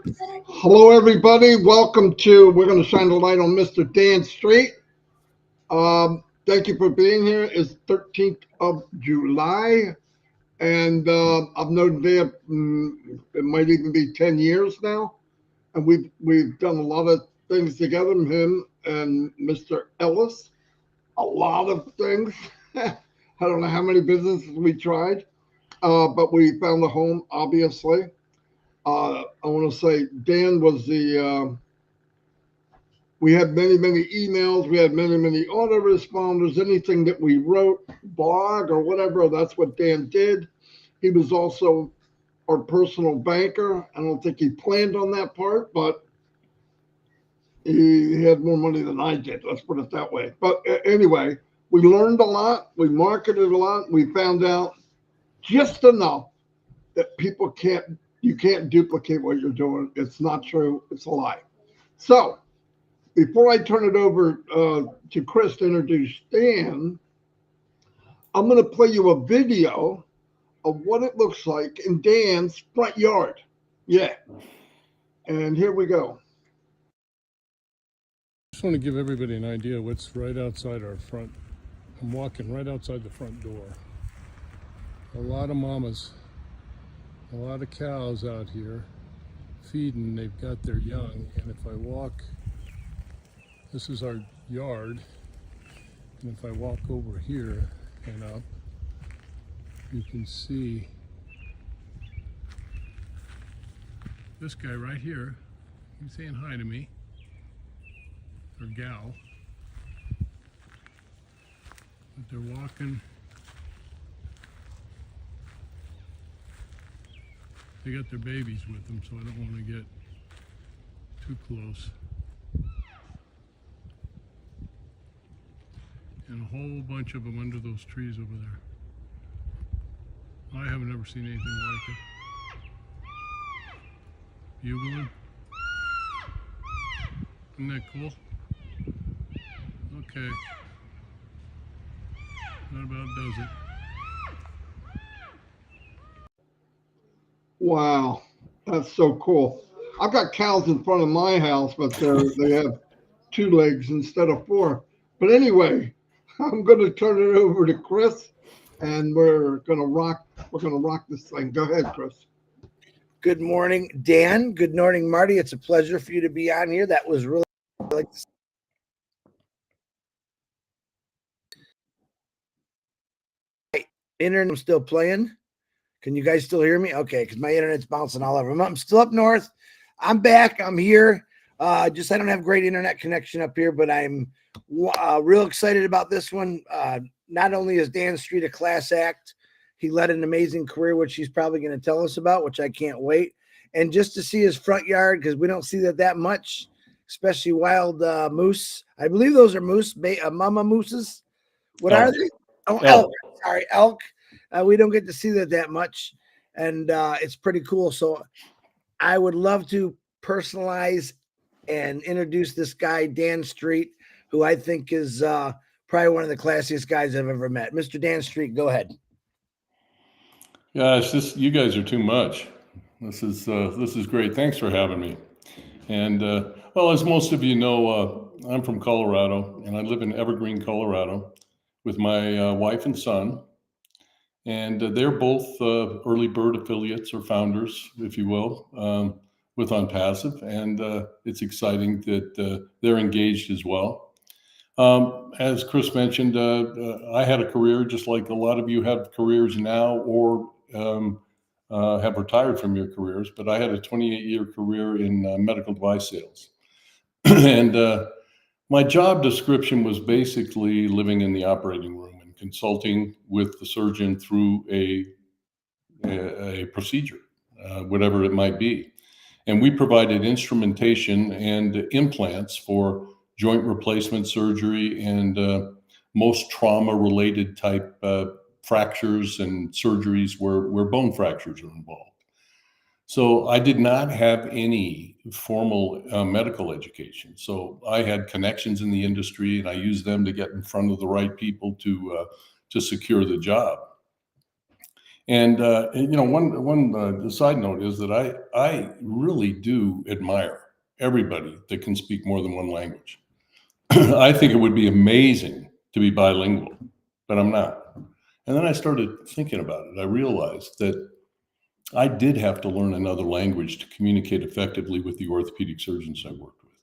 Hello, everybody. Welcome to, we're going to shine the light on Mr. Dan Street. Thank you for being here. It's 13th of July, and I've known Dan, it might even be 10 years now, and we've done a lot of things together, him and Mr. Ellis, a lot of things. I don't know how many businesses we tried, but we found a home, obviously. I want to say Dan was we had many emails. We had many autoresponders. Anything that we wrote, blog or whatever, that's what Dan did. He was also our personal banker. I don't think he planned on that part, but he had more money than I did. Let's put it that way. But anyway, we learned a lot. We marketed a lot. We found out just enough that you can't duplicate what you're doing. It's not true. It's a lie. So before I turn it over to Chris to introduce Dan, I'm going to play you a video of what it looks like in Dan's front yard. Yeah. And here we go. I just want to give everybody an idea of what's right outside our front. I'm walking right outside the front door. A lot of mamas, a lot of cows out here feeding. They've got their young, and if I walk, this is our yard, and if I walk over here and up, you can see this guy right here. He's saying hi to me, or gal, but they're walking. They got their babies with them, so I don't want to get too close. And a whole bunch of them under those trees over there. I haven't ever seen anything like it. Bugling. Isn't that cool? Okay. That about does it. Wow, that's so cool. I've got cows in front of my house, but they have 2 legs instead of 4. But anyway, I'm going to turn it over to Chris, and we're going to rock this thing. Go ahead, Chris. Good morning, Dan. Good morning, Marty. It's a pleasure for you to be on here. That was really like internet still playing. Can you guys still hear me? Okay, because my internet's bouncing all over. I'm still up north. I'm back. I'm here. Just I don't have great internet connection up here, but I'm real excited about this one. Not only is Dan Street a class act, he led an amazing career, which he's probably going to tell us about, which I can't wait. And just to see his front yard, because we don't see that much, especially wild moose. I believe those are moose, mama mooses. What are they? Oh, elk. Sorry, elk. We don't get to see that much, and it's pretty cool. So I would love to personalize and introduce this guy, Dan Street, who I think is probably one of the classiest guys I've ever met. Mr. Dan Street, go ahead. Gosh, you guys are too much. This is great. Thanks for having me. And well, as most of you know, I'm from Colorado, and I live in Evergreen, Colorado, with my wife and son. And they're both early bird affiliates or founders, if you will, with Onpassive. And it's exciting that they're engaged as well. As Chris mentioned, I had a career just like a lot of you have careers now or have retired from your careers, but I had a 28-year career in medical device sales. And my job description was basically living in the operating room and consulting with the surgeon through a procedure, whatever it might be. And we provided instrumentation and implants for joint replacement surgery and most trauma-related type fractures and surgeries where bone fractures are involved. So I did not have any formal medical education. So I had connections in the industry, and I used them to get in front of the right people to secure the job. And one side note is that I really do admire everybody that can speak more than one language. I think it would be amazing to be bilingual, but I'm not. And then I started thinking about it. I realized that I did have to learn another language to communicate effectively with the orthopedic surgeons I worked with.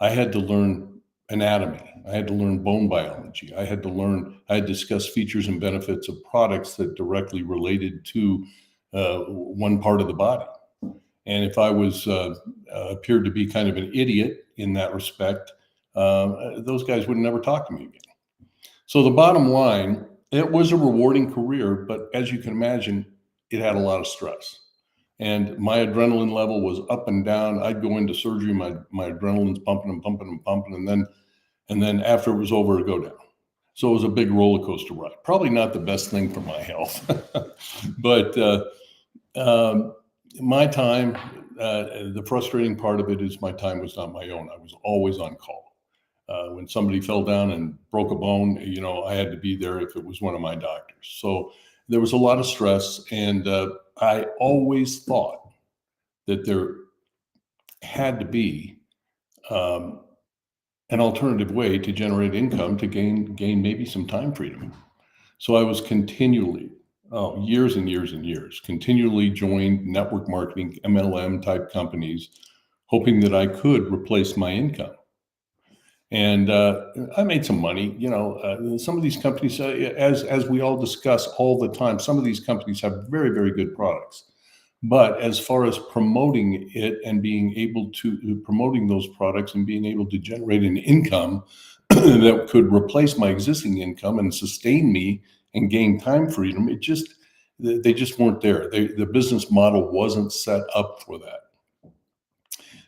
I had to learn anatomy. I had to learn bone biology. I had to discuss features and benefits of products that directly related to one part of the body. And if I was appeared to be kind of an idiot in that respect, those guys would never talk to me again. So the bottom line, it was a rewarding career, but as you can imagine, it had a lot of stress. And my adrenaline level was up and down. I'd go into surgery, my adrenaline's pumping and pumping and pumping, and then after it was over, it'd go down. So it was a big roller coaster ride. Probably not the best thing for my health, but my time, the frustrating part of it is my time was not my own. I was always on call. When somebody fell down and broke a bone, I had to be there if it was one of my doctors. So there was a lot of stress, and I always thought that there had to be an alternative way to generate income to gain maybe some time freedom. So I was continually, years and years and years, continually joined network marketing, MLM type companies, hoping that I could replace my income. And I made some money. Some of these companies, as we all discuss all the time, some of these companies have very, very good products. But as far as promoting it and being able to promoting those products and being able to generate an income that could replace my existing income and sustain me and gain time freedom, they just weren't there. The business model wasn't set up for that.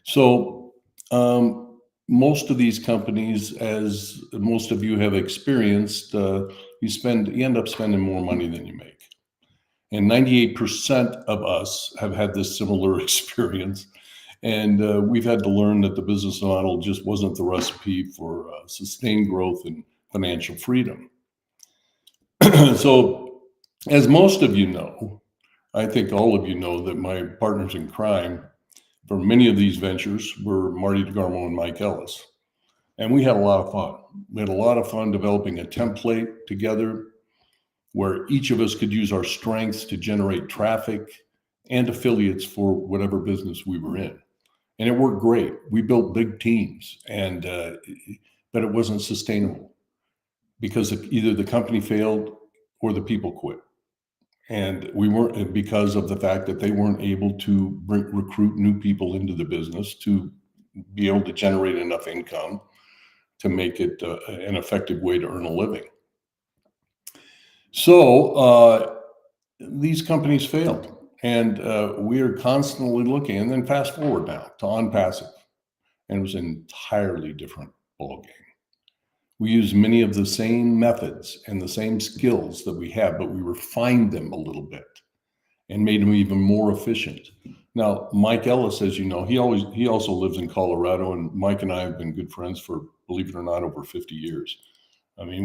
So most of these companies, as most of you have experienced, you end up spending more money than you make. And 98% of us have had this similar experience. And we've had to learn that the business model just wasn't the recipe for sustained growth and financial freedom. So, as most of you know, I think all of you know that my partners in crime for many of these ventures were Marty DeGarmo and Mike Ellis. And we had a lot of fun. We had a lot of fun developing a template together where each of us could use our strengths to generate traffic and affiliates for whatever business we were in. And it worked great. We built big teams, but it wasn't sustainable because either the company failed or the people quit. And we weren't, because of the fact that they weren't able to recruit new people into the business to be able to generate enough income to make it an effective way to earn a living. So these companies failed, and we are constantly looking. And then fast forward now to Onpassive, and it was an entirely different ballgame. We use many of the same methods and the same skills that we have, but we refined them a little bit and made them even more efficient. Now, Mike Ellis, as you know, he also lives in Colorado, and Mike and I have been good friends for, believe it or not, over 50 years. I mean,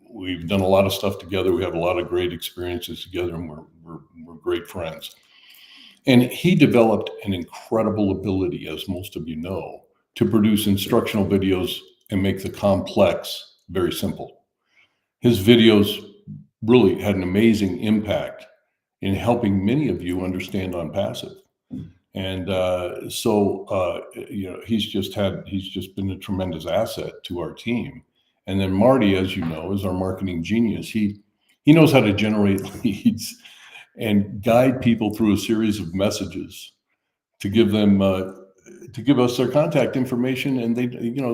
we've done a lot of stuff together. We have a lot of great experiences together, and we're great friends. And he developed an incredible ability, as most of you know, to produce instructional videos and make the complex very simple. His videos really had an amazing impact in helping many of you understand Onpassive. And he's just been a tremendous asset to our team. And then Marty, as you know, is our marketing genius. He knows how to generate leads and guide people through a series of messages to give them to give us their contact information. And they're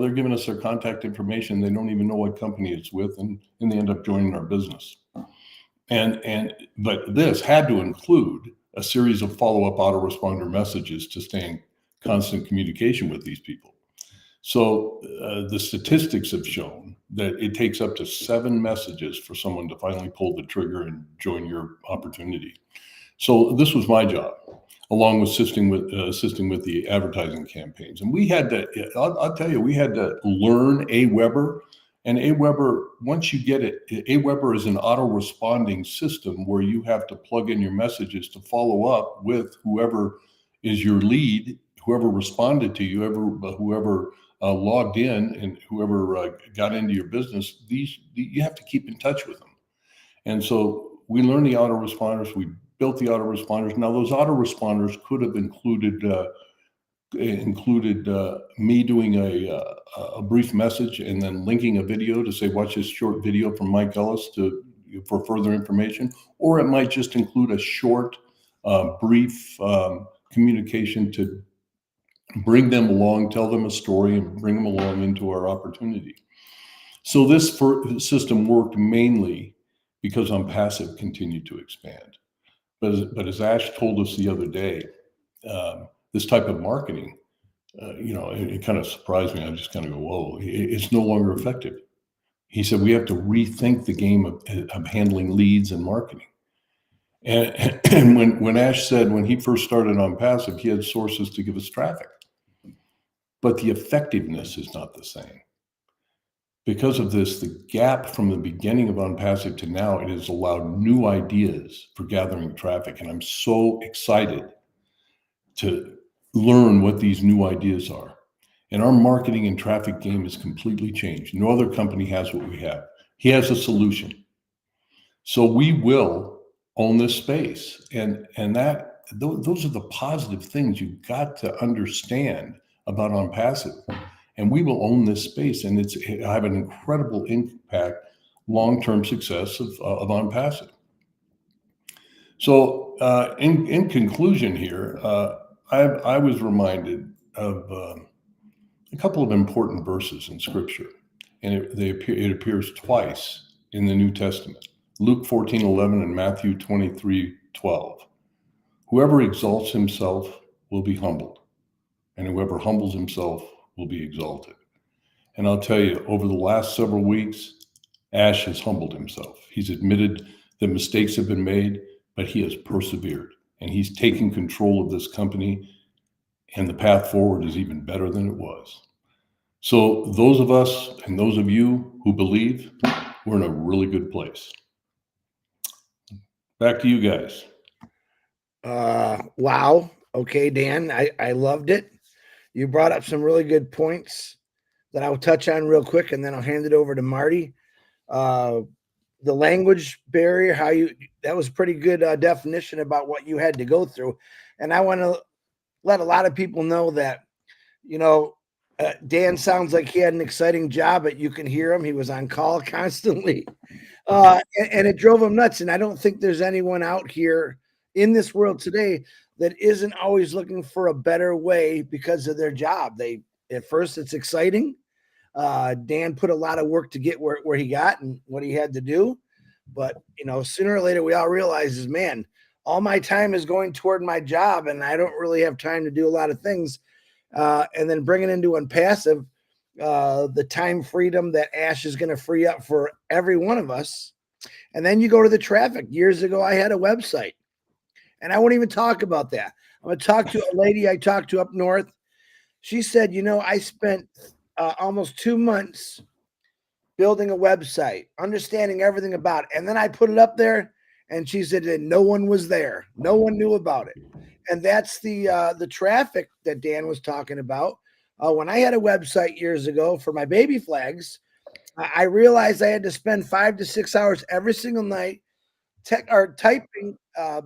giving us their contact information. They don't even know what company it's with, and they end up joining our business. But this had to include a series of follow-up autoresponder messages to stay in constant communication with these people. So the statistics have shown that it takes up to 7 messages for someone to finally pull the trigger and join your opportunity. So this was my job, along with assisting with the advertising campaigns. And we had to, I'll tell you, we had to learn Aweber And Aweber, once you get it, Aweber is an auto-responding system where you have to plug in your messages to follow up with whoever is your lead, whoever responded to you, whoever logged in, and whoever got into your business. You have to keep in touch with them. And so we learned the autoresponders. We built the autoresponders. Now those autoresponders could have included me doing a brief message and then linking a video to say, watch this short video from Mike Ellis for further information, or it might just include a short, brief communication to bring them along, tell them a story, and bring them along into our opportunity. So this system worked mainly because Onpassive continued to expand. But as Ash told us the other day, this type of marketing, it kind of surprised me. I just kind of go, whoa, it's no longer effective. He said, we have to rethink the game of handling leads and marketing. And when Ash said, when he first started Onpassive, he had sources to give us traffic, but the effectiveness is not the same. Because of this, the gap from the beginning of Onpassive to now, it has allowed new ideas for gathering traffic. And I'm so excited to learn what these new ideas are. And our marketing and traffic game is completely changed. No other company has what we have. He has a solution. So we will own this space. And those are the positive things you've got to understand about Onpassive. And we will own this space, and it have an incredible impact, long-term success of Onpassive. So in conclusion here, I was reminded of a couple of important verses in Scripture, and it appears twice in the New Testament: Luke 14:11 and Matthew 23:12. Whoever exalts himself will be humbled, and whoever humbles himself will be exalted. And I'll tell you, over the last several weeks, Ash has humbled himself. He's admitted that mistakes have been made, but he has persevered, and he's taken control of this company, and the path forward is even better than it was. So those of us and those of you who believe, we're in a really good place. Back to you guys. Wow. Okay, Dan, I loved it. You brought up some really good points that I'll touch on real quick, and then I'll hand it over to Marty. The language barrier, that was pretty good definition about what you had to go through. And I want to let a lot of people know that, Dan sounds like he had an exciting job, but you can hear him. He was on call constantly. And it drove him nuts. And I don't think there's anyone out here in this world today that isn't always looking for a better way because of their job. At first it's exciting. Dan put a lot of work to get where he got and what he had to do. But, sooner or later we all realize is, man, all my time is going toward my job and I don't really have time to do a lot of things. And then bringing into Onpassive, the time freedom that Ash is going to free up for every one of us. And then you go to the traffic. Years ago, I had a website, and I won't even talk about that. I'm going to talk to a lady I talked to up north. She said, I spent almost 2 months building a website, understanding everything about it. And then I put it up there, and she said that no one was there. No one knew about it. And that's the traffic that Dan was talking about. When I had a website years ago for my baby flags, I realized I had to spend 5 to 6 hours every single night typing,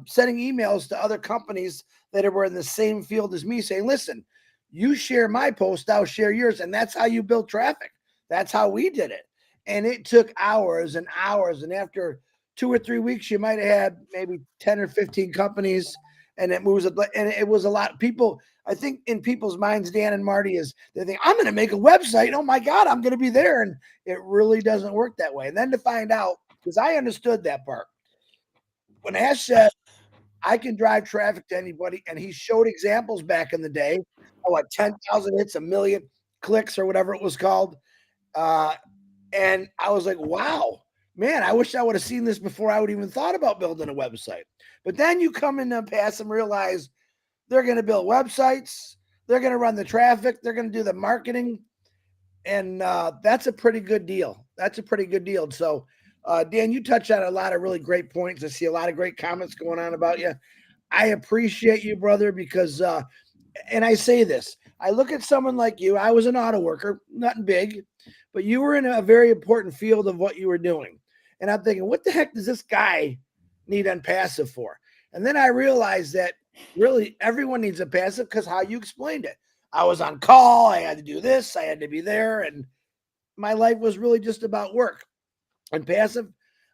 sending emails to other companies that were in the same field as me saying, listen, you share my post, I'll share yours. And that's how you build traffic. That's how we did it. And it took hours and hours. And after 2 or 3 weeks, you might have had maybe 10 or 15 companies. And it moves, and it was a lot. People, I think in people's minds, Dan and Marty, they think, I'm going to make a website. Oh my God, I'm going to be there. And it really doesn't work that way. And then to find out, because I understood that part. When Ash said, I can drive traffic to anybody, and he showed examples back in the day, 10,000 hits, 1 million clicks or whatever it was called. And I was like, wow, man, I wish I would have seen this before I would even thought about building a website. But then you come into Onpassive and realize they're going to build websites, they're going to run the traffic, they're going to do the marketing, and that's a pretty good deal. that's a pretty good deal. So, Dan, you touched on a lot of really great points. I see a lot of great comments going on about you. I appreciate you, brother, because, and I say this, I look at someone like you. I was an auto worker, nothing big, but you were in a very important field of what you were doing. And I'm thinking, what the heck does this guy need Onpassive for? And then I realized that really everyone needs Onpassive because how you explained it. I was on call. I had to do this. I had to be there. And my life was really just about work. Onpassive,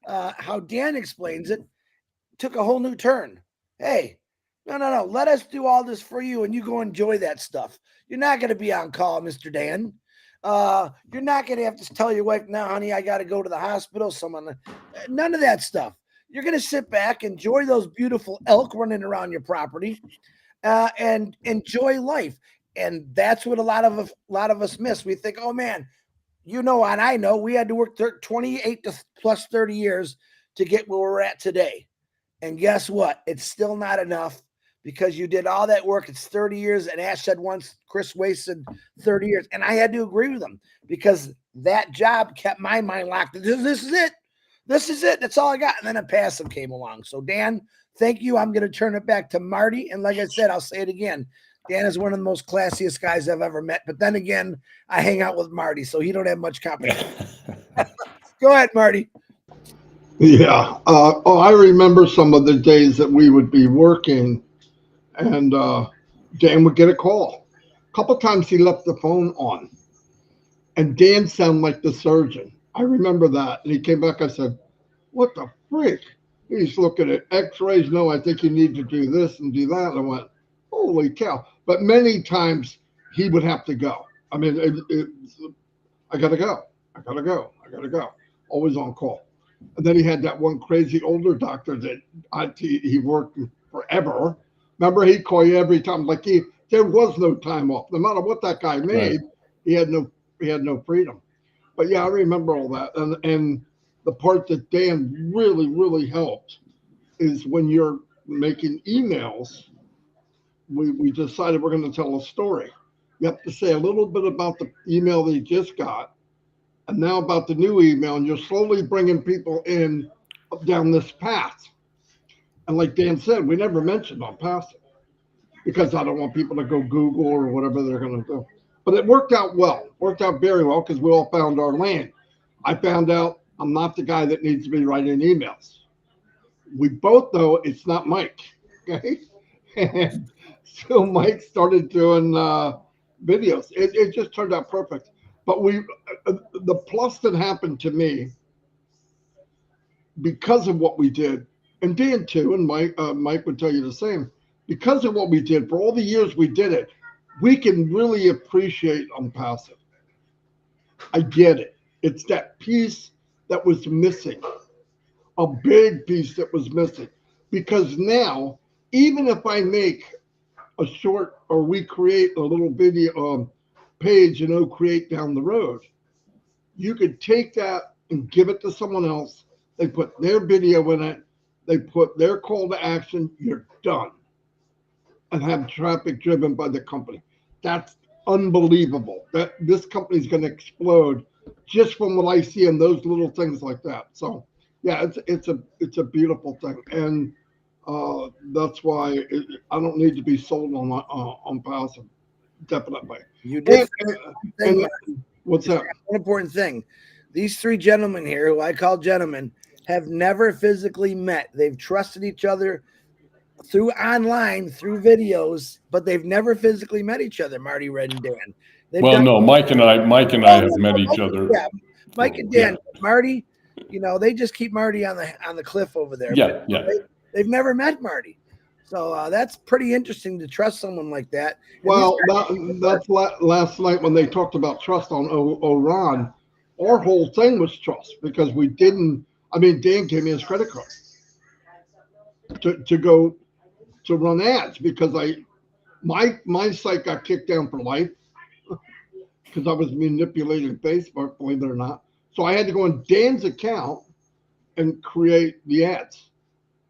how Dan explains it, took a whole new turn. Hey, no. Let us do all this for you and you go enjoy that stuff. You're not going to be on call, Mr. Dan. You're not going to have to tell your wife, no, honey, I got to go to the hospital. None of that stuff. You're going to sit back, enjoy those beautiful elk running around your property, and enjoy life. And that's what a lot of us miss. We think, oh man, and I know we had to work 28 to plus 30 years to get where we're at today. And guess what? It's still not enough because you did all that work. It's 30 years. And Ash said once, Chris wasted 30 years. And I had to agree with him because that job kept my mind locked. This is it. This is it. That's all I got. And then Onpassive came along. So Dan, thank you. I'm going to turn it back to Marty. And like I said, I'll say it again. Dan is one of the most classiest guys I've ever met. But then again, I hang out with Marty, so he don't have much competition. Go ahead, Marty. Yeah. I remember some of the days that we would be working and Dan would get a call. A couple times he left the phone on. And Dan sounded like the surgeon. I remember that. And he came back. I said, what the freak? He's looking at x-rays. No, I think you need to do this and do that. And I went, holy cow. But many times he would have to go. I mean, I got to go. I got to go. I got to go. Always on call. And then he had that one crazy older doctor that he worked forever. Remember, he'd call you every time. Like there was no time off. No matter what that guy made, right. he had no freedom. But yeah, I remember all that. And the part that Dan really, really helped is when you're making emails, we decided we're going to tell a story. You have to say a little bit about the email that you just got, and now about the new email, and you're slowly bringing people in down this path. And like Dan said, we never mentioned Onpassive because I don't want people to go Google or whatever they're going to do. But it worked out well, worked out very well because we all found our lane. I found out I'm not the guy that needs to be writing emails. We both know it's not Mike. Okay. And so Mike started doing videos. It just turned out perfect. But the plus that happened to me because of what we did, and Dan too, and Mike would tell you the same, because of what we did, for all the years we did it, we can really appreciate Onpassive. I get it. It's that piece that was missing, a big piece that was missing. Because now, even if I make a short or we create a little video page, create down the road, you could take that and give it to someone else. They put their video in it. They put their call to action. You're done. And have traffic driven by the company. That's unbelievable. That this company is going to explode just from what I see in those little things like that. So yeah, it's a beautiful thing, and that's why I don't need to be sold on Onpassive. Definitely. You did. And what's that? One important thing. These three gentlemen here, who I call gentlemen, have never physically met. They've trusted each other through online, through videos, but they've never physically met each other, Marty, Red, and Dan. Mike and I have met each other. Yeah, Mike and Dan. Yeah. Marty, they just keep Marty on the cliff over there. Yeah, yeah. They've never met Marty. So that's pretty interesting to trust someone like that. Well, that's last night when they talked about trust on Oran. Our whole thing was trust because we didn't. I mean, Dan gave me his credit card to go to run ads because my site got kicked down for life because I was manipulating Facebook, believe it or not. So I had to go on Dan's account and create the ads.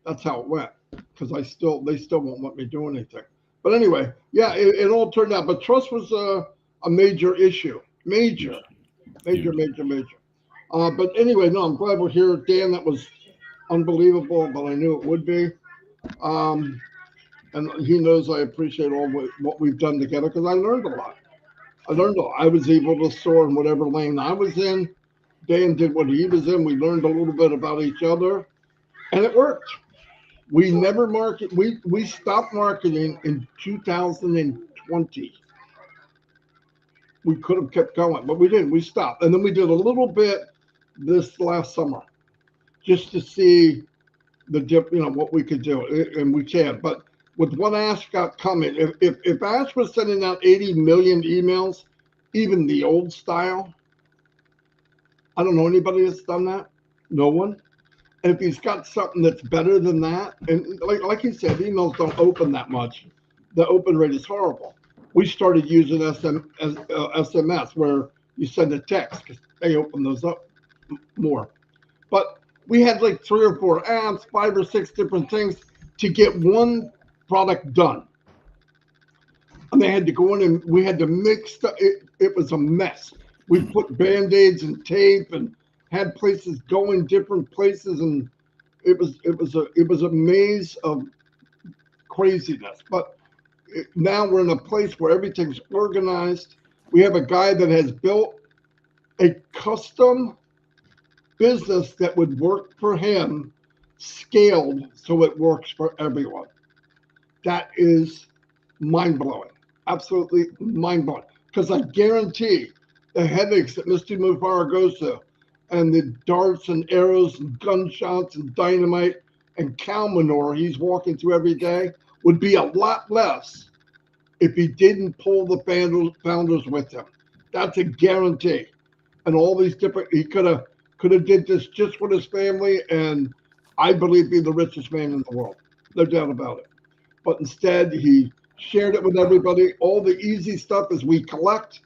That's how it went because they still won't let me do anything. But anyway, yeah, it all turned out. But trust was a major issue, major. But anyway, no, I'm glad we're here. Dan, that was unbelievable, but I knew it would be. Um, and he knows I appreciate all what we've done together because I learned a lot. I learned a lot. I was able to soar in whatever lane I was in. Dan did what he was in. We learned a little bit about each other, and it worked. We never market. We stopped marketing in 2020. We could have kept going, but we didn't. We stopped, and then we did a little bit this last summer just to see the dip, what we could do, and we can. But with what Ash got coming, if Ash was sending out 80 million emails, even the old style, I don't know anybody that's done that. No one. And if he's got something that's better than that, and like you said, emails don't open that much. The open rate is horrible. We started using SMS where you send a text because they open those up more. But we had like 3 or 4 apps, 5 or 6 different things to get one product done. And they had to go in and we had to mix stuff. It was a mess. We put band-aids and tape and had places going different places, and it was a maze of craziness. But now we're in a place where everything's organized. We have a guy that has built a custom business that would work for him, scaled so it works for everyone. That is mind blowing, absolutely mind blowing. Because I guarantee the headaches that Mr. Mufara goes through, and the darts and arrows and gunshots and dynamite and cow manure he's walking through every day would be a lot less if he didn't pull the founders with him. That's a guarantee. And all these different, he could have did this just with his family, and I believe be the richest man in the world, no doubt about it. But instead, he shared it with everybody. All the easy stuff is we collect.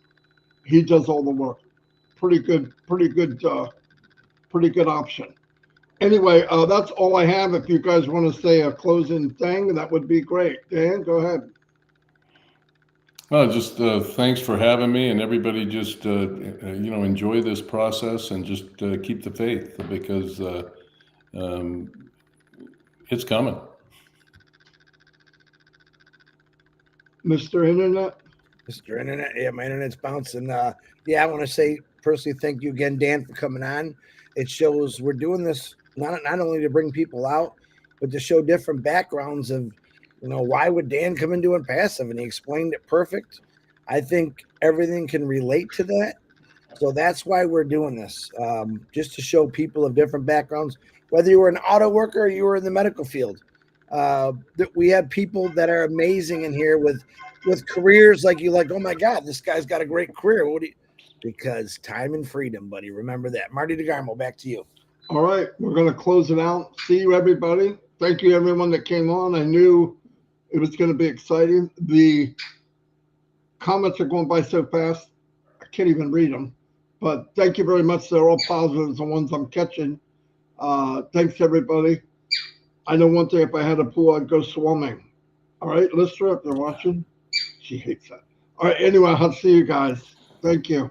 He does all the work. Pretty good option. Anyway, that's all I have. If you guys want to say a closing thing, that would be great. Dan, go ahead. Well, just thanks for having me, and everybody just enjoy this process and just keep the faith because it's coming. Mr. Internet. Mr. Internet, yeah, my internet's bouncing. Yeah, I want to say personally thank you again, Dan, for coming on. It shows we're doing this not only to bring people out, but to show different backgrounds of, why would Dan come in doing passive? And he explained it perfect. I think everything can relate to that. So that's why we're doing this, just to show people of different backgrounds, whether you were an auto worker or you were in the medical field. That we have people that are amazing in here with careers like oh my God, this guy's got a great career. Because time and freedom, buddy. Remember that. Marty DeGarmo, back to you. All right, we're going to close it out. See you, everybody. Thank you, everyone that came on. I knew it was going to be exciting. The comments are going by so fast, I can't even read them. But thank you very much. They're all positives, the ones I'm catching. Thanks, everybody. I know one thing, if I had a pool, I'd go swimming. All right, Lister, if they're watching, she hates that. All right, anyway, I'll see you guys. Thank you.